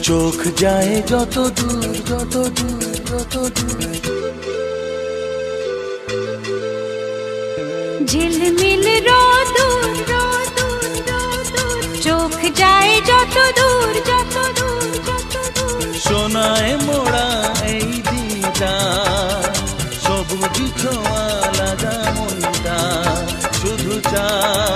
চোখ যায় যত দূর যত দূর যত দূর, ঝিলমিল রোদুর রোদুর রোদুর, চোখ যায় যত দূর যত দূর যত দূর। সোনায় মোড়া এই দিনটা, সবুজ ছোঁয়া লাগা মনটা শুধু চায়